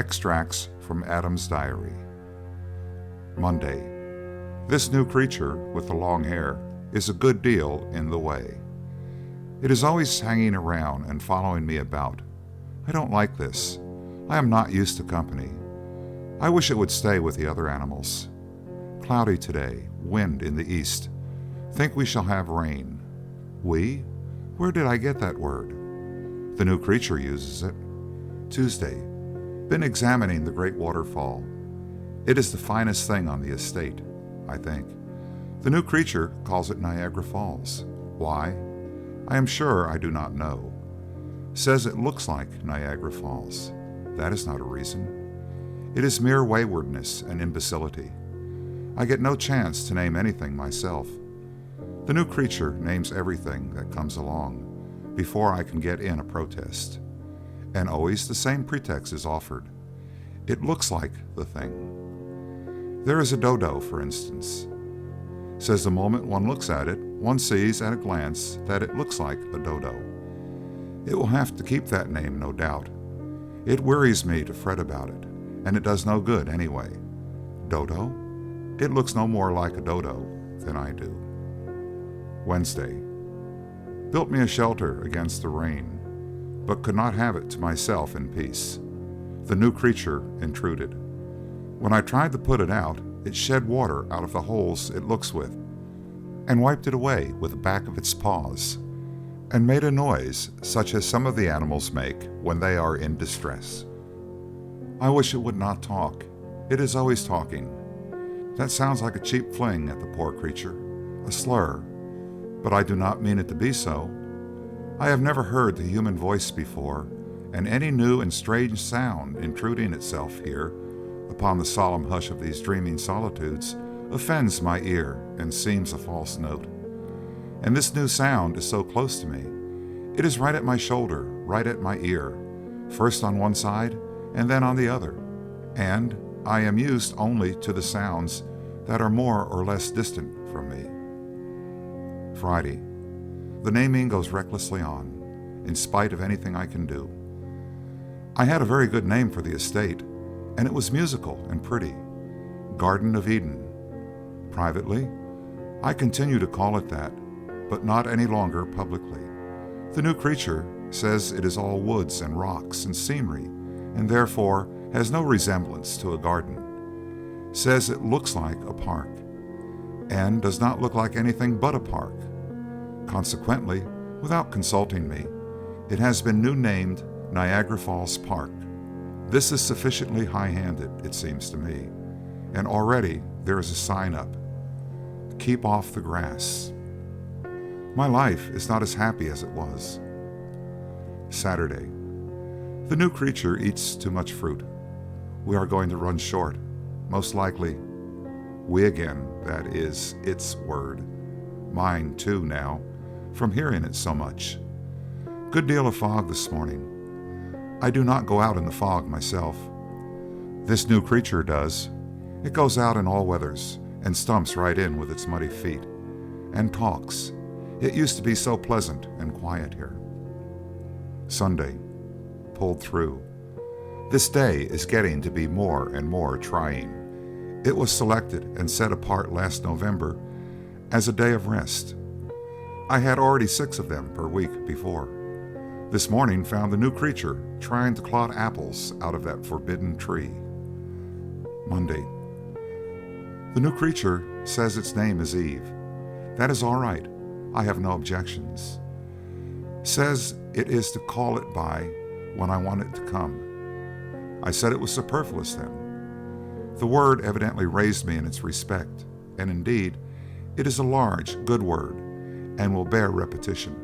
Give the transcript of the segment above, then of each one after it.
Extracts from Adam's Diary. Monday. This new creature with the long hair is a good deal in the way. It is always hanging around and following me about. I don't like this. I am not used to company. I wish it would stay with the other animals. Cloudy today, wind in the east. Think we shall have rain. We? Where did I get that word? The new creature uses it. Tuesday. Been examining the great waterfall. It is the finest thing on the estate, I think. The new creature calls it Niagara Falls. Why? I am sure I do not know. Says it looks like Niagara Falls. That is not a reason. It is mere waywardness and imbecility. I get no chance to name anything myself. The new creature names everything that comes along before I can get in a protest. And always the same pretext is offered. It looks like the thing. There is a dodo, for instance. Says the moment one looks at it, one sees at a glance that it looks like a dodo. It will have to keep that name, no doubt. It wearies me to fret about it, and it does no good anyway. Dodo? It looks no more like a dodo than I do. Wednesday. Built me a shelter against the rain, but could not have it to myself in peace. The new creature intruded. When I tried to put it out, it shed water out of the holes it looks with, and wiped it away with the back of its paws, and made a noise such as some of the animals make when they are in distress. I wish it would not talk. It is always talking. That sounds like a cheap fling at the poor creature, a slur, but I do not mean it to be so. I have never heard the human voice before, and any new and strange sound intruding itself here upon the solemn hush of these dreaming solitudes offends my ear and seems a false note. And this new sound is so close to me. It is right at my shoulder, right at my ear, first on one side and then on the other, and I am used only to the sounds that are more or less distant from me. Friday. The naming goes recklessly on, in spite of anything I can do. I had a very good name for the estate, and it was musical and pretty. Garden of Eden. Privately, I continue to call it that, but not any longer publicly. The new creature says it is all woods and rocks and scenery, and therefore has no resemblance to a garden. Says it looks like a park, and does not look like anything but a park. Consequently, without consulting me, it has been new named Niagara Falls Park. This is sufficiently high-handed, it seems to me, and already there is a sign up. Keep off the grass. My life is not as happy as it was. Saturday. The new creature eats too much fruit. We are going to run short, most likely. We again, that is its word. Mine too now, from hearing it so much. Good deal of fog this morning. I do not go out in the fog myself. This new creature does. It goes out in all weathers and stumps right in with its muddy feet and talks. It used to be so pleasant and quiet here. Sunday. Pulled through. This day is getting to be more and more trying. It was selected and set apart last November as a day of rest. I had already 6 of them per week before. This morning found the new creature trying to clod apples out of that forbidden tree. Monday. The new creature says its name is Eve. That is all right. I have no objections. Says it is to call it by when I want it to come. I said it was superfluous then. The word evidently raised me in its respect, and indeed, it is a large, good word, and will bear repetition.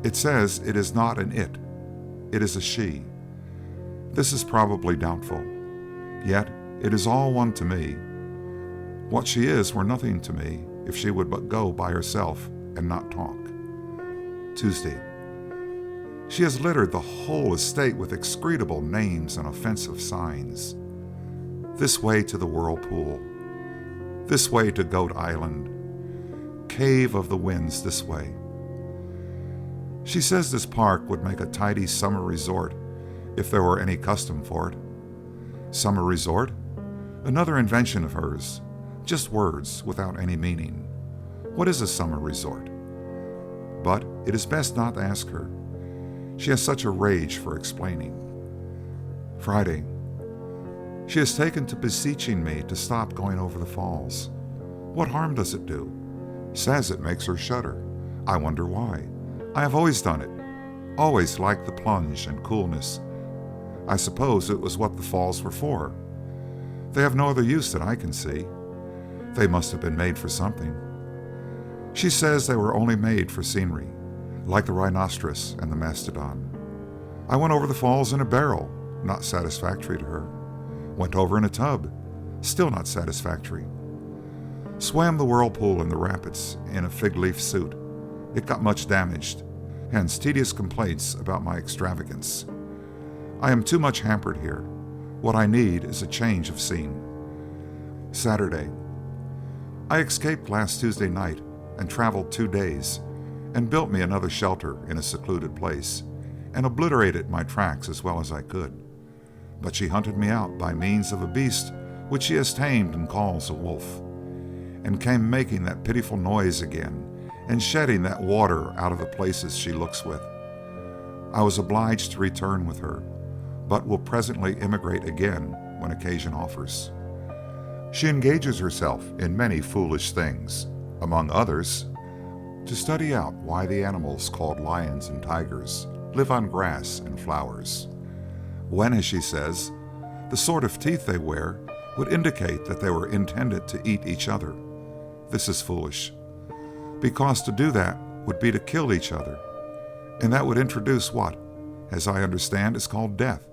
It says it is not an it, it is a she. This is probably doubtful, yet it is all one to me. What she is were nothing to me if she would but go by herself and not talk. Tuesday. She has littered the whole estate with execrable names and offensive signs. This way to the whirlpool, this way to Goat Island, Cave of the Winds this way. She says this park would make a tidy summer resort if there were any custom for it. Summer resort? Another invention of hers. Just words without any meaning. What is a summer resort? But it is best not to ask her. She has such a rage for explaining. Friday. She has taken to beseeching me to stop going over the falls. What harm does it do? Says it makes her shudder. I wonder why. I have always done it. Always liked the plunge and coolness. I suppose it was what the falls were for. They have no other use that I can see. They must have been made for something. She says they were only made for scenery, like the rhinoceros and the mastodon. I went over the falls in a barrel, not satisfactory to her. Went over in a tub, still not satisfactory. Swam the whirlpool in the rapids in a fig leaf suit. It got much damaged, hence tedious complaints about my extravagance. I am too much hampered here. What I need is a change of scene. Saturday. I escaped last Tuesday night and traveled 2 days and built me another shelter in a secluded place and obliterated my tracks as well as I could. But she hunted me out by means of a beast which she has tamed and calls a wolf, and came making that pitiful noise again and shedding that water out of the places she looks with. I was obliged to return with her, but will presently emigrate again when occasion offers. She engages herself in many foolish things, among others, to study out why the animals called lions and tigers live on grass and flowers, when, as she says, the sort of teeth they wear would indicate that they were intended to eat each other. This is foolish, because to do that would be to kill each other, and that would introduce what, as I understand, is called death,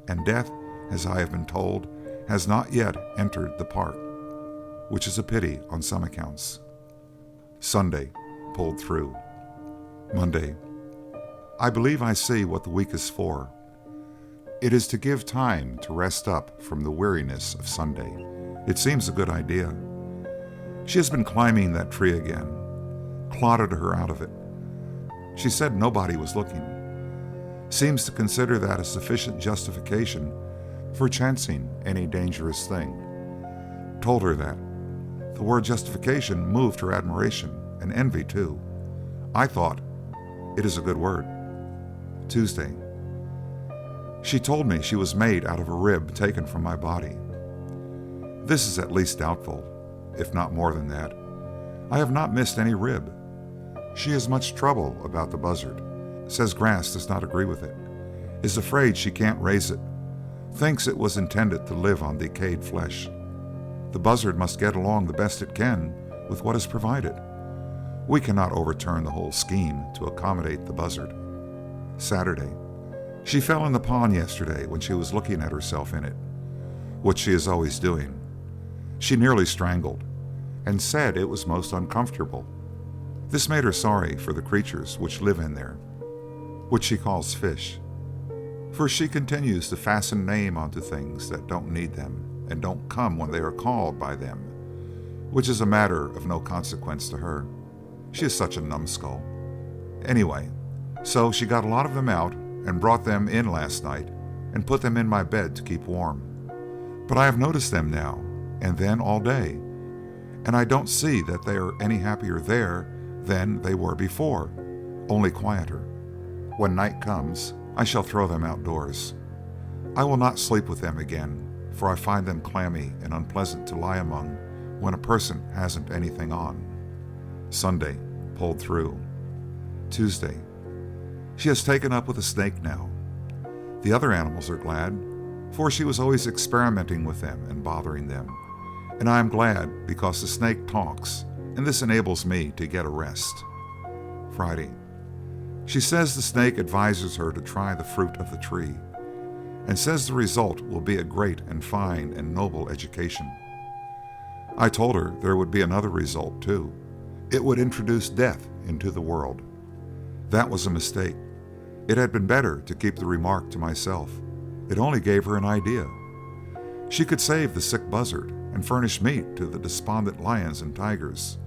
and death, as I have been told, has not yet entered the park, which is a pity on some accounts. Sunday, pulled through. Monday. I believe I see what the week is for. It is to give time to rest up from the weariness of Sunday. It seems a good idea. She has been climbing that tree again. Clotted her out of it. She said nobody was looking. Seems to consider that a sufficient justification for chancing any dangerous thing. Told her that. The word justification moved her admiration and envy too. I thought, it is a good word. Tuesday. She told me she was made out of a rib taken from my body. This is at least doubtful, if not more than that. I have not missed any rib. She has much trouble about the buzzard. Says grass does not agree with it. Is afraid she can't raise it. Thinks it was intended to live on decayed flesh. The buzzard must get along the best it can with what is provided. We cannot overturn the whole scheme to accommodate the buzzard. Saturday. She fell in the pond yesterday when she was looking at herself in it, which she is always doing. She nearly strangled, and said it was most uncomfortable. This made her sorry for the creatures which live in there, which she calls fish, for she continues to fasten name onto things that don't need them and don't come when they are called by them, which is a matter of no consequence to her. She is such a numbskull. Anyway, so she got a lot of them out and brought them in last night and put them in my bed to keep warm. But I have noticed them now and then all day, and I don't see that they are any happier there than they were before, only quieter. When night comes, I shall throw them outdoors. I will not sleep with them again, for I find them clammy and unpleasant to lie among when a person hasn't anything on. Sunday, pulled through. Tuesday. She has taken up with a snake now. The other animals are glad, for she was always experimenting with them and bothering them. And I am glad because the snake talks, and this enables me to get a rest. Friday. She says the snake advises her to try the fruit of the tree, and says the result will be a great and fine and noble education. I told her there would be another result too. It would introduce death into the world. That was a mistake. It had been better to keep the remark to myself. It only gave her an idea. She could save the sick buzzard and furnish meat to the despondent lions and tigers.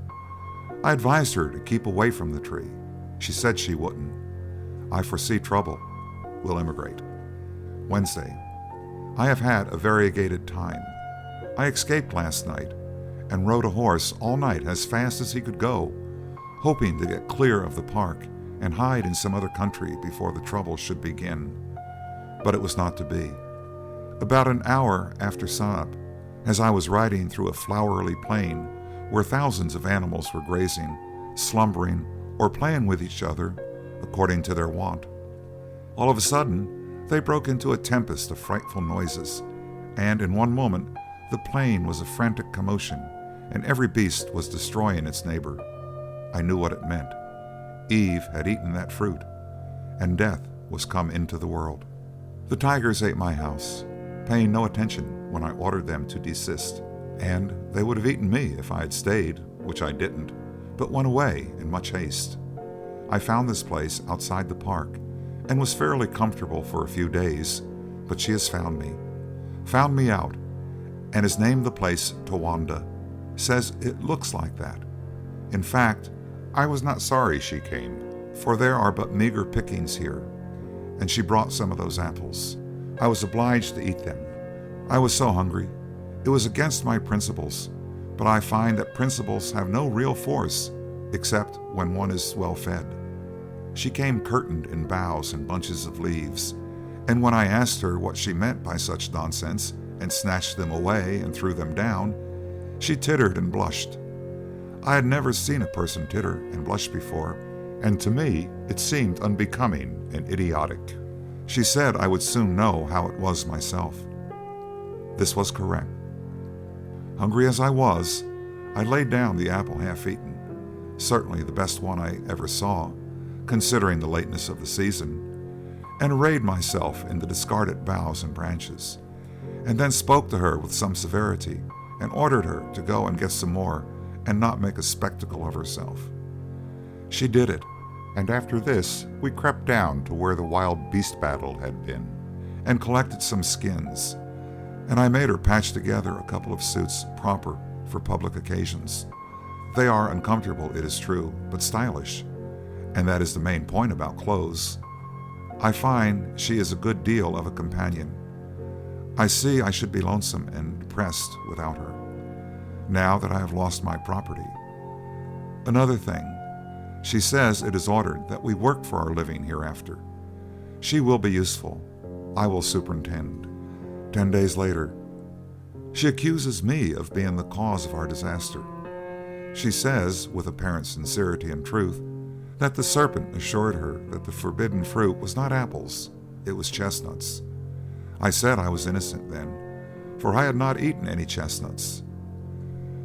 I advised her to keep away from the tree. She said she wouldn't. I foresee trouble. We'll emigrate. Wednesday. I have had a variegated time. I escaped last night and rode a horse all night as fast as he could go, hoping to get clear of the park and hide in some other country before the trouble should begin. But it was not to be. About an hour after sunup, as I was riding through a flowery plain where thousands of animals were grazing, slumbering, or playing with each other according to their wont, all of a sudden they broke into a tempest of frightful noises, and in one moment the plain was a frantic commotion, and every beast was destroying its neighbor. I knew what it meant. Eve had eaten that fruit, and death was come into the world. The tigers ate my house, paying no attention when I ordered them to desist, and they would have eaten me if I had stayed, which I didn't, but went away in much haste. I found this place outside the park and was fairly comfortable for a few days, but she has found me out, and has named the place Tawanda. Says it looks like that. In fact, I was not sorry she came, for there are but meager pickings here, and she brought some of those apples. I was obliged to eat them. I was so hungry. It was against my principles, but I find that principles have no real force except when one is well fed. She came curtained in boughs and bunches of leaves, and when I asked her what she meant by such nonsense and snatched them away and threw them down, she tittered and blushed. I had never seen a person titter and blush before, and to me it seemed unbecoming and idiotic. She said I would soon know how it was myself. This was correct. Hungry as I was, I laid down the apple half-eaten, certainly the best one I ever saw, considering the lateness of the season, and arrayed myself in the discarded boughs and branches, and then spoke to her with some severity, and ordered her to go and get some more and not make a spectacle of herself. She did it, and after this we crept down to where the wild beast battle had been, and collected some skins, and I made her patch together a couple of suits proper for public occasions. They are uncomfortable, it is true, but stylish, and that is the main point about clothes. I find she is a good deal of a companion. I see I should be lonesome and depressed without her, now that I have lost my property. Another thing, she says it is ordered that we work for our living hereafter. She will be useful. I will superintend. 10 days later, she accuses me of being the cause of our disaster. She says, with apparent sincerity and truth, that the serpent assured her that the forbidden fruit was not apples, it was chestnuts. I said I was innocent then, for I had not eaten any chestnuts.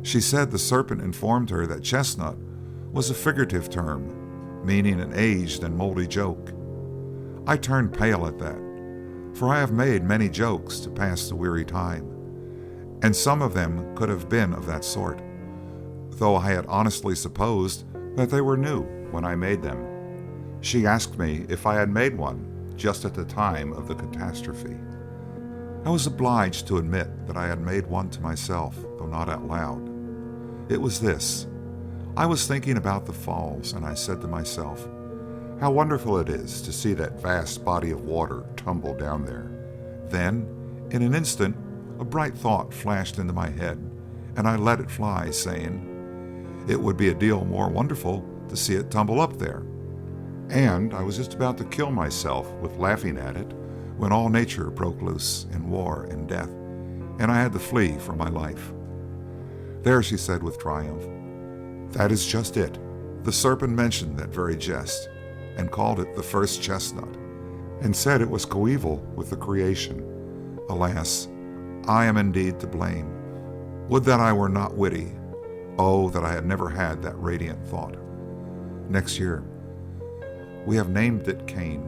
She said the serpent informed her that chestnut was a figurative term, meaning an aged and moldy joke. I turned pale at that, for I have made many jokes to pass the weary time, and some of them could have been of that sort, though I had honestly supposed that they were new when I made them. She asked me if I had made one just at the time of the catastrophe. I was obliged to admit that I had made one to myself, though not out loud. It was this. I was thinking about the falls, and I said to myself, how wonderful it is to see that vast body of water tumble down there. Then, in an instant, a bright thought flashed into my head, and I let it fly, saying, it would be a deal more wonderful to see it tumble up there. And I was just about to kill myself with laughing at it when all nature broke loose in war and death, and I had to flee for my life. There, she said with triumph, that is just it. The serpent mentioned that very jest, and called it the first chestnut, and said it was coeval with the creation. Alas, I am indeed to blame. Would that I were not witty. Oh, that I had never had that radiant thought. Next year, we have named it Cain.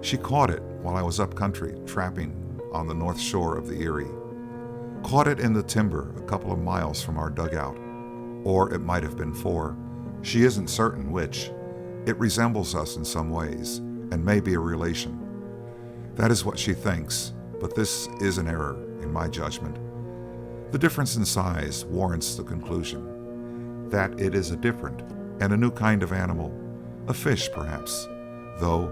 She caught it while I was up country trapping on the north shore of the Erie. Caught it in the timber a couple of miles from our dugout, or it might have been 4. She isn't certain which. It resembles us in some ways, and may be a relation. That is what she thinks, but this is an error, in my judgment. The difference in size warrants the conclusion that it is a different and a new kind of animal, a fish perhaps, though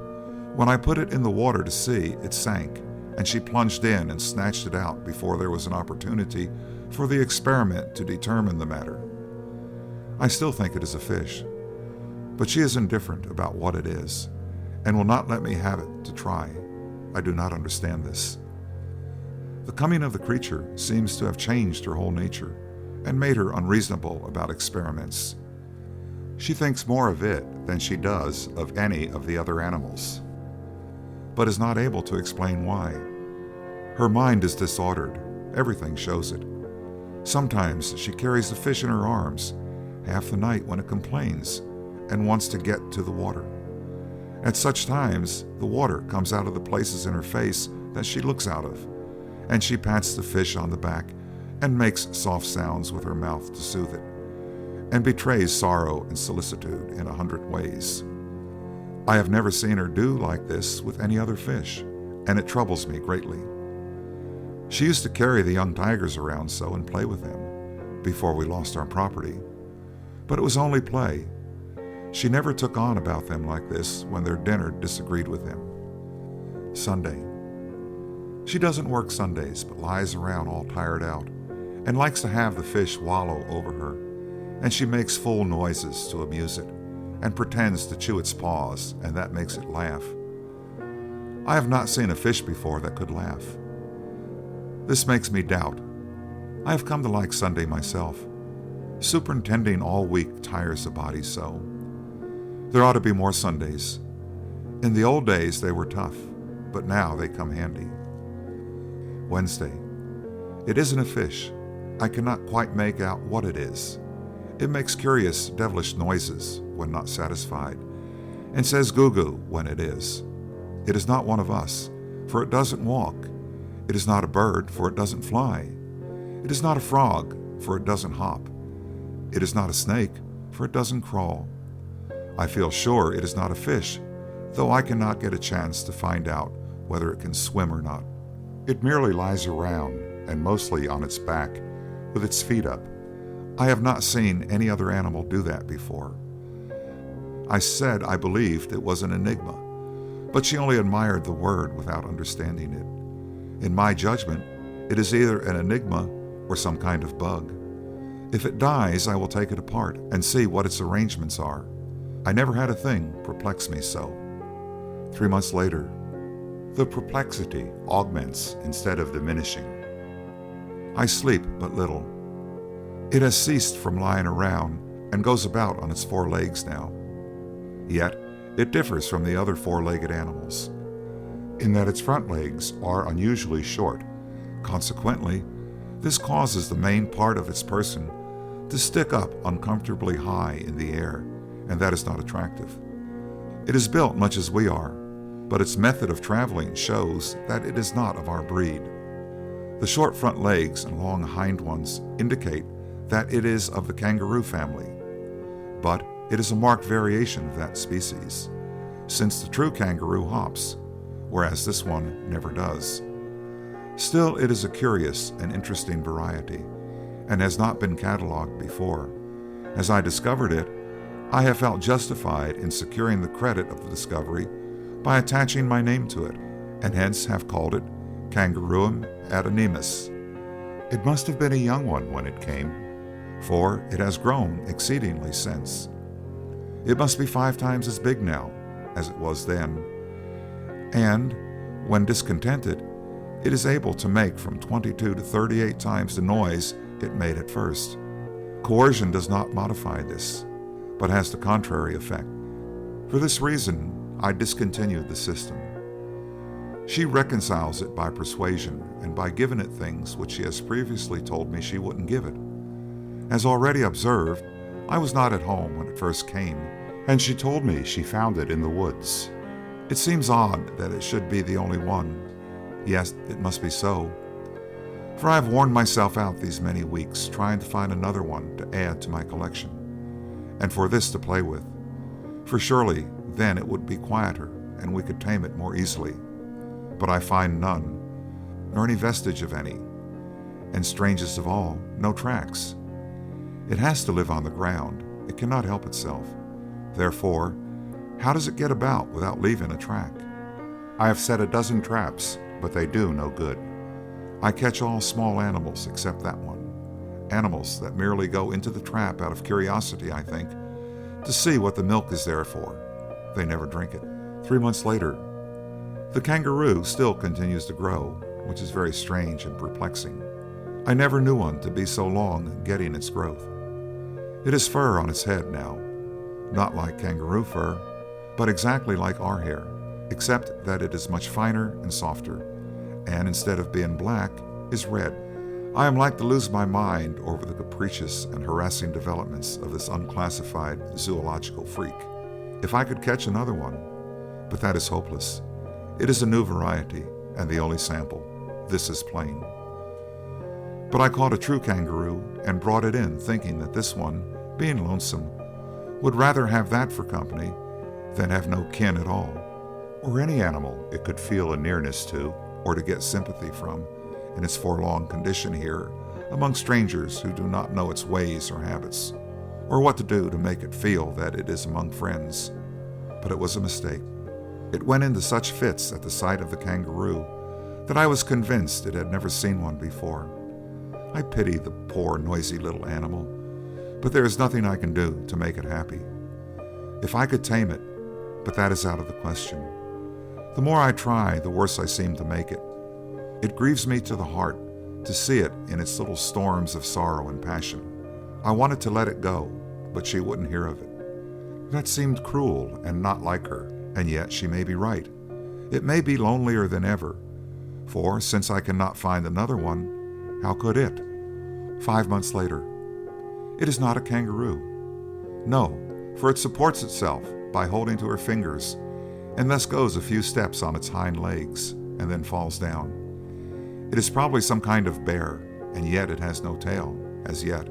when I put it in the water to see, it sank, and she plunged in and snatched it out before there was an opportunity for the experiment to determine the matter. I still think it is a fish, but she is indifferent about what it is and will not let me have it to try. I do not understand this. The coming of the creature seems to have changed her whole nature and made her unreasonable about experiments. She thinks more of it than she does of any of the other animals, but is not able to explain why. Her mind is disordered. Everything shows it. Sometimes she carries the fish in her arms half the night when it complains and wants to get to the water. At such times, the water comes out of the places in her face that she looks out of, and she pats the fish on the back and makes soft sounds with her mouth to soothe it, and betrays sorrow and solicitude in 100 ways. I have never seen her do like this with any other fish, and it troubles me greatly. She used to carry the young tigers around so and play with them before we lost our property, but it was only play. She never took on about them like this when their dinner disagreed with him. Sunday. She doesn't work Sundays, but lies around all tired out and likes to have the fish wallow over her, and she makes full noises to amuse it and pretends to chew its paws, and that makes it laugh. I have not seen a fish before that could laugh. This makes me doubt. I have come to like Sunday myself. Superintending all week tires the body so. There ought to be more Sundays. In the old days they were tough, but now they come handy. Wednesday. It isn't a fish. I cannot quite make out what it is. It makes curious, devilish noises when not satisfied, and says goo-goo when it is. It is not one of us, for it doesn't walk. It is not a bird, for it doesn't fly. It is not a frog, for it doesn't hop. It is not a snake, for it doesn't crawl. I feel sure it is not a fish, though I cannot get a chance to find out whether it can swim or not. It merely lies around, and mostly on its back, with its feet up. I have not seen any other animal do that before. I said I believed it was an enigma, but she only admired the word without understanding it. In my judgment, it is either an enigma or some kind of bug. If it dies, I will take it apart and see what its arrangements are. I never had a thing perplex me so. 3 months later, the perplexity augments instead of diminishing. I sleep but little. It has ceased from lying around and goes about on its 4 legs now. Yet, it differs from the other 4-legged animals, in that its front legs are unusually short. Consequently, this causes the main part of its person to stick up uncomfortably high in the air, and that is not attractive. It is built much as we are, but its method of traveling shows that it is not of our breed. The short front legs and long hind ones indicate that it is of the kangaroo family, but it is a marked variation of that species, since the true kangaroo hops, whereas this one never does. Still, it is a curious and interesting variety, and has not been catalogued before. As I discovered it, I have felt justified in securing the credit of the discovery by attaching my name to it, and hence have called it Kangaroom adenimus. It must have been a young one when it came, for it has grown exceedingly since. It must be 5 times as big now as it was then, and when discontented, it is able to make from 22 to 38 times the noise it made at first. Coercion does not modify this, but has the contrary effect. For this reason, I discontinued the system. She reconciles it by persuasion and by giving it things which she has previously told me she wouldn't give it. As already observed, I was not at home when it first came, and she told me she found it in the woods. It seems odd that it should be the only one. Yes, it must be so, for I have worn myself out these many weeks trying to find another one to add to my collection, and for this to play with, for surely then it would be quieter and we could tame it more easily. But I find none, nor any vestige of any, and strangest of all, no tracks. It has to live on the ground. It cannot help itself. Therefore, how does it get about without leaving a track? I have set a dozen traps but they do no good. I catch all small animals except that one. Animals that merely go into the trap out of curiosity, I think, to see what the milk is there for. They never drink it. 3 months later, the kangaroo still continues to grow, which is very strange and perplexing. I never knew one to be so long getting its growth. It has fur on its head now, not like kangaroo fur, but exactly like our hair, except that it is much finer and softer, and instead of being black, is red. I am like to lose my mind over the capricious and harassing developments of this unclassified zoological freak. If I could catch another one, but that is hopeless. It is a new variety, and the only sample. This is plain. But I caught a true kangaroo and brought it in, thinking that this one, being lonesome, would rather have that for company than have no kin at all, or any animal it could feel a nearness to or to get sympathy from in its forlorn condition here among strangers who do not know its ways or habits, or what to do to make it feel that it is among friends. But it was a mistake. It went into such fits at the sight of the kangaroo that I was convinced it had never seen one before. I pity the poor, noisy little animal, but there is nothing I can do to make it happy. If I could tame it, but that is out of the question. The more I try, the worse I seem to make it. It grieves me to the heart to see it in its little storms of sorrow and passion. I wanted to let it go, but she wouldn't hear of it. That seemed cruel and not like her, and yet she may be right. It may be lonelier than ever, for since I cannot find another one, how could it? 5 months later. It is not a kangaroo. No, for it supports itself by holding to her fingers, and thus goes a few steps on its hind legs, and then falls down. It is probably some kind of bear, and yet it has no tail, as yet,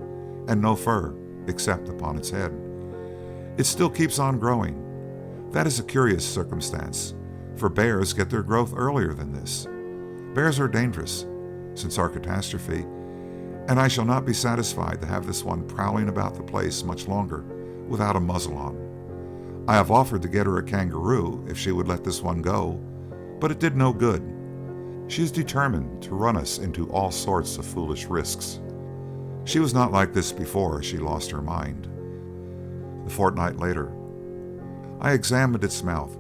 and no fur, except upon its head. It still keeps on growing. That is a curious circumstance, for bears get their growth earlier than this. Bears are dangerous, since our catastrophe, and I shall not be satisfied to have this one prowling about the place much longer without a muzzle on. I have offered to get her a kangaroo if she would let this one go, but it did no good. She is determined to run us into all sorts of foolish risks. She was not like this before she lost her mind. A fortnight later, I examined its mouth.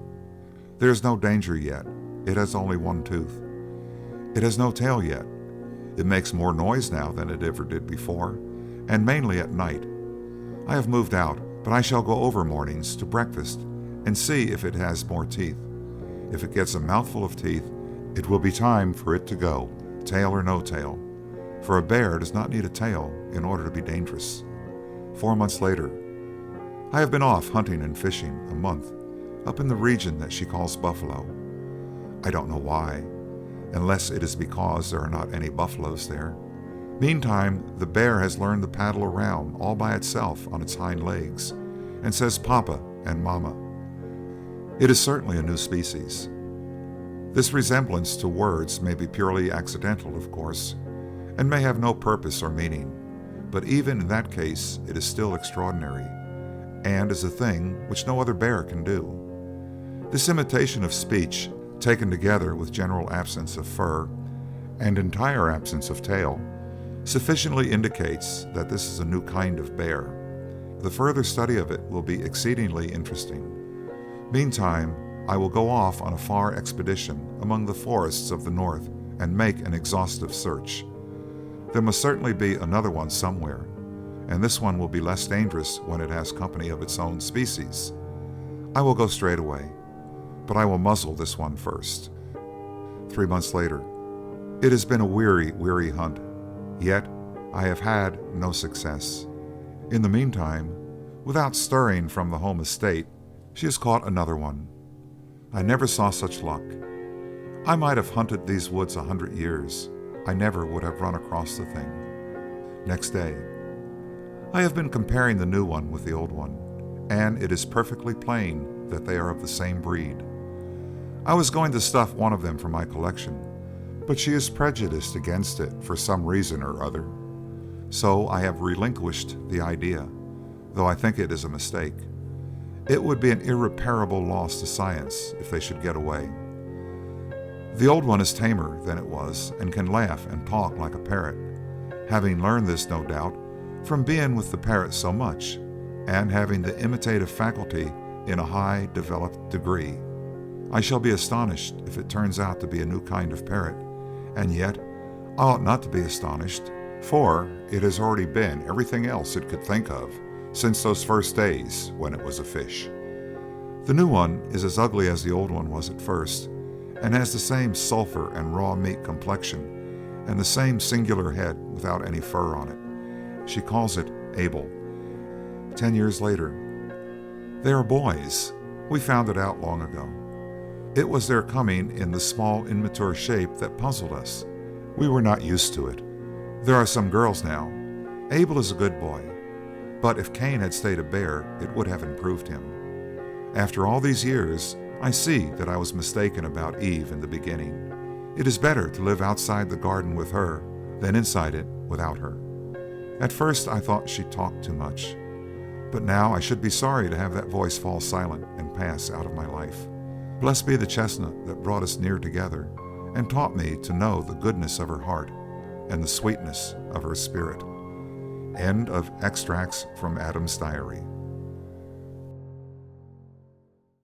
There is no danger yet. It has only one tooth. It has no tail yet. It makes more noise now than it ever did before, and mainly at night. I have moved out, but I shall go over mornings to breakfast and see if it has more teeth. If it gets a mouthful of teeth, it will be time for it to go, tail or no tail, for a bear does not need a tail in order to be dangerous. 4 months later, I have been off hunting and fishing a month, up in the region that she calls Buffalo. I don't know why, unless it is because there are not any buffaloes there. Meantime, the bear has learned to paddle around all by itself on its hind legs, and says Papa and Mama. It is certainly a new species. This resemblance to words may be purely accidental, of course, and may have no purpose or meaning, but even in that case it is still extraordinary, and is a thing which no other bear can do. This imitation of speech, taken together with general absence of fur and entire absence of tail, sufficiently indicates that this is a new kind of bear. The further study of it will be exceedingly interesting. Meantime, I will go off on a far expedition among the forests of the north and make an exhaustive search. There must certainly be another one somewhere, and this one will be less dangerous when it has company of its own species. I will go straight away, but I will muzzle this one first. 3 months later. It has been a weary, weary hunt, yet I have had no success. In the meantime, without stirring from the home estate, she has caught another one. I never saw such luck. I might have hunted these woods 100 years. I never would have run across the thing. Next day, I have been comparing the new one with the old one, and it is perfectly plain that they are of the same breed. I was going to stuff one of them for my collection, but she is prejudiced against it for some reason or other. So I have relinquished the idea, though I think it is a mistake. It would be an irreparable loss to science if they should get away. The old one is tamer than it was and can laugh and talk like a parrot, having learned this, no doubt, from being with the parrot so much and having the imitative faculty in a high developed degree. I shall be astonished if it turns out to be a new kind of parrot, and yet I ought not to be astonished, for it has already been everything else it could think of since those first days when it was a fish. The new one is as ugly as the old one was at first, and has the same sulphur and raw meat complexion, and the same singular head without any fur on it. She calls it Abel. 10 years later. They are boys. We found it out long ago. It was their coming in the small, immature shape that puzzled us. We were not used to it. There are some girls now. Abel is a good boy, but if Cain had stayed a bear, it would have improved him. After all these years, I see that I was mistaken about Eve in the beginning. It is better to live outside the garden with her than inside it without her. At first I thought she talked too much, but now I should be sorry to have that voice fall silent and pass out of my life. Blessed be the chestnut that brought us near together and taught me to know the goodness of her heart and the sweetness of her spirit. End of extracts from Adam's diary.